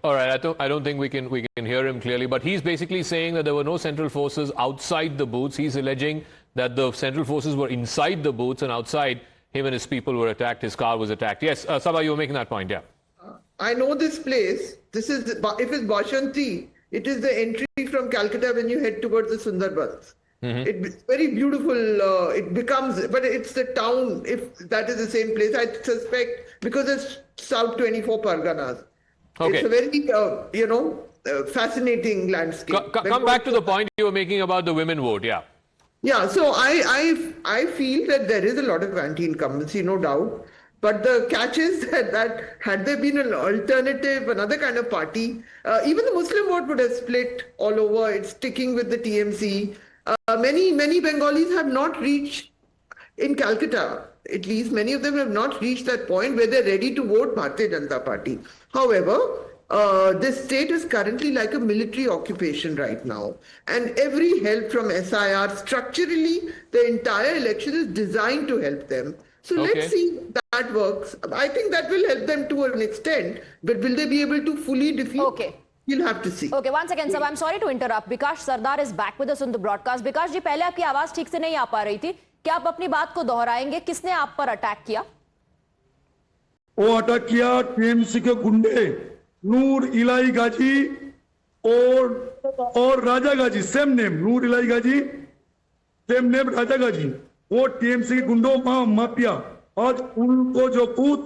All right, I don't think we can hear him clearly, but he's basically saying that there were no central forces outside the booths. He's alleging that the central forces were inside the booths, and outside him and his people were attacked. His car was attacked. Yes, Sabha, you were making that point, yeah. I know this place. This is, if it's Bashanti, it is the entry from Calcutta when you head towards the Sundarbans. It's very beautiful. It becomes, but it's the town, if that is the same place, I suspect, because it's South 24 Parganas. Okay. It's a very, fascinating landscape. Come back to the point you were making about the women vote, yeah. Yeah, so I feel that there is a lot of anti-incumbency, no doubt. But the catch is that had there been an alternative, another kind of party, even the Muslim vote would have split all over. It's sticking with the TMC. Many Bengalis have not reached, in Calcutta, at least many of them have not reached that point where they're ready to vote Bharatiya Janata Party. However, this state is currently like a military occupation right now. And every help from SIR, structurally, the entire election is designed to help them. So let's see if that works. I think that will help them to an extent, but will they be able to fully defeat? Okay. You'll have to see. Okay, one second, sir. I'm sorry to interrupt. Bikash Sardar is back with us on the broadcast. Bikash जी, पहले आपकी आवाज ठीक से नहीं आ पा रही थी. क्या आप अपनी बात को दोहराएंगे? किसने आप पर अटैक किया? वो अटैक किया टीएमसी के गुंडे नूर इलाई गाजी और राजा गाजी, सेम नेम, नूर इलाई गाजी, सेम नेम राजा गाजी. वो टीएमसी के गुंडों माफिया. आज उनको जो बूथ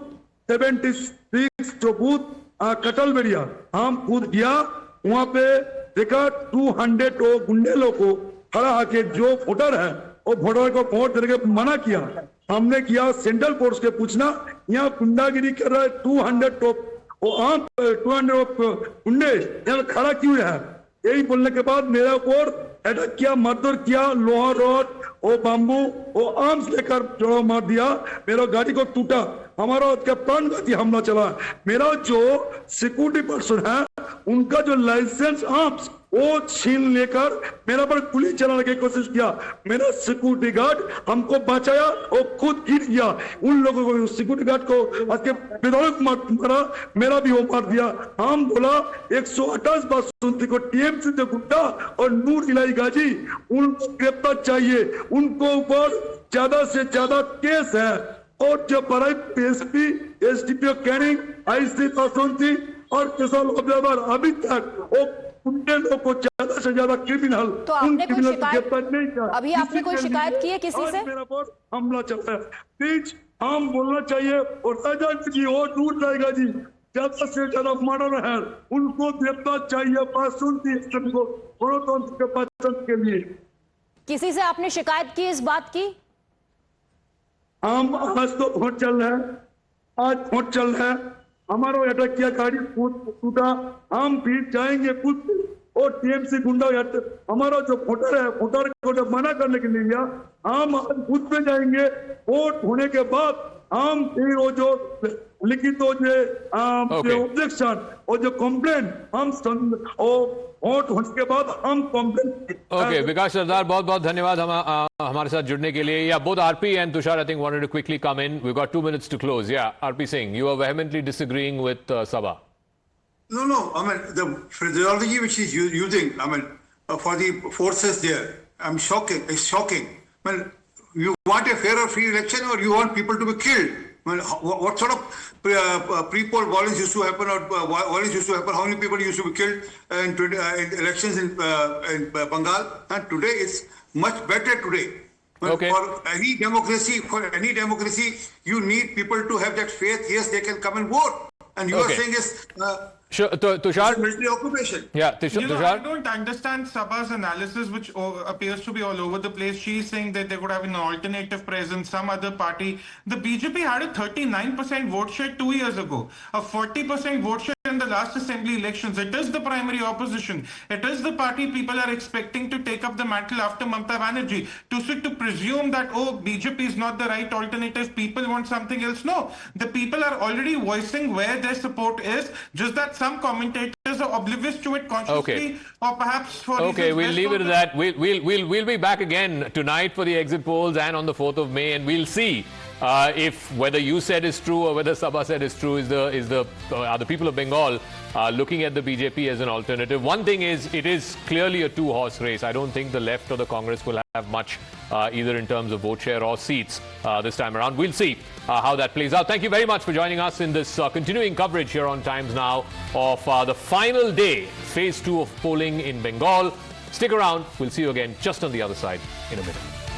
76 जो बूथ कटल बेरिया, हम खुद गया वहां पे देखा 200 वो गुंडे लोग को खड़ा आके जो वोटर है वो वोटर को वोट देने के मना किया. हमने किया सेंट्रल फोर्स के पूछना यहाँ गुंडागिरी कर रहा है 200 वो आम 200 गुंडे यहाँ खड़ा क्यों है. यही बोलने के बाद मेरा ऊपर अटैक किया, मर्डर किया, लोहा रॉड वो बाम्बू वो आर्म्स लेकर जोड़ा मार दिया. मेरा गाड़ी को टूटा, हमारा उसका प्राणघाती हमला चला. मेरा जो सिक्योरिटी पर्सन है उनका जो लाइसेंस आर्म्स वो छीन लेकर मेरा पर गोली चलाने की कोशिश किया. मेरा सिक्योरिटी गार्ड हमको बचाया और खुद गिर गया. उन लोगों को सिक्योरिटी गार्ड को आज के विधायक मारा, मेरा भी वो मार दिया. हम बोला 128 बासुंती को टीएमसी से गुंडा और नूर इलाई गाजी उनको गिरफ्तार चाहिए. उनको ऊपर ज्यादा से ज्यादा केस है. और जो बड़ाई SP SDPO Canning IC basanti और किसान ऑब्जर्वर अभी तक वो लोग को ज्यादा से ज्यादा क्रिमिनल. तो आपने कोई शिकायत, अभी आपने कोई शिकायत की है किसी से? मेरा पर हमला चल रहा है. प्लीज हम बोलना चाहिए और राजा जी और दूर जाएगा जी, ज्यादा से ज्यादा मर्डर है, उनको गिरफ्तार चाहिए. बासुंती को गणतंत्र के बचत के लिए. किसी से आपने शिकायत की इस बात की? हम आज तो वोट चल रहा है, आज वोट चल रहा है. हमारा अटैक किया, गाड़ी टूटा, हम फिर जाएंगे कुछ और टीएमसी गुंडा हमारा जो वोटर है वोटर को जब मना करने के लिए गया, हम बूथ पे जाएंगे. वोट होने के बाद हम फिर वो जो लिखित ऑब्जेक्शन और जो कंप्लेन हम वोट होने के बाद हम कंप्लेन. ओके, विकास सरदार, बहुत बहुत धन्यवाद हमारे साथ जुड़ने के लिए. या both RP and Tushar I think wanted to quickly come in. We've got 2 minutes to close. Yeah, RP Singh, you are vehemently disagreeing with Sabha. No. I mean, the phraseology which he's using, I mean, for the forces there, it's shocking. I mean, you want a fair or free election or you want people to be killed? I mean, what sort of pre-poll violence used to happen or violence used to happen? How many people used to be killed in elections in Bengal? And today it's much better today. Okay. For any democracy, you need people to have that faith. Yes, they can come and vote. And you are saying is sure, Tushar? military occupation. Yeah, Tushar? I don't understand Sabha's analysis, which appears to be all over the place. She's saying that they could have an alternative presence, some other party. The BJP had a 39% vote share 2 years ago, a 40% vote share in the last assembly elections. It is the primary opposition. It is the party people are expecting to take up the mantle after Mamata Banerjee. To presume that, oh, BJP is not the right alternative, people want something else. No, the people are already voicing where their support is, just that some commentators are oblivious to it consciously or perhaps for we'll leave it at that. We'll be back again tonight for the exit polls and on the 4th of May, and we'll see if whether you said is true or whether Sabha said is true. Are the people of Bengal looking at the BJP as an alternative? One thing is, it is clearly a two-horse race. I don't think the left or the Congress will have much either in terms of vote share or seats this time around. We'll see how that plays out. Thank you very much for joining us in this continuing coverage here on Times Now of the final day, phase 2 of polling in Bengal. Stick around. We'll see you again just on the other side in a minute.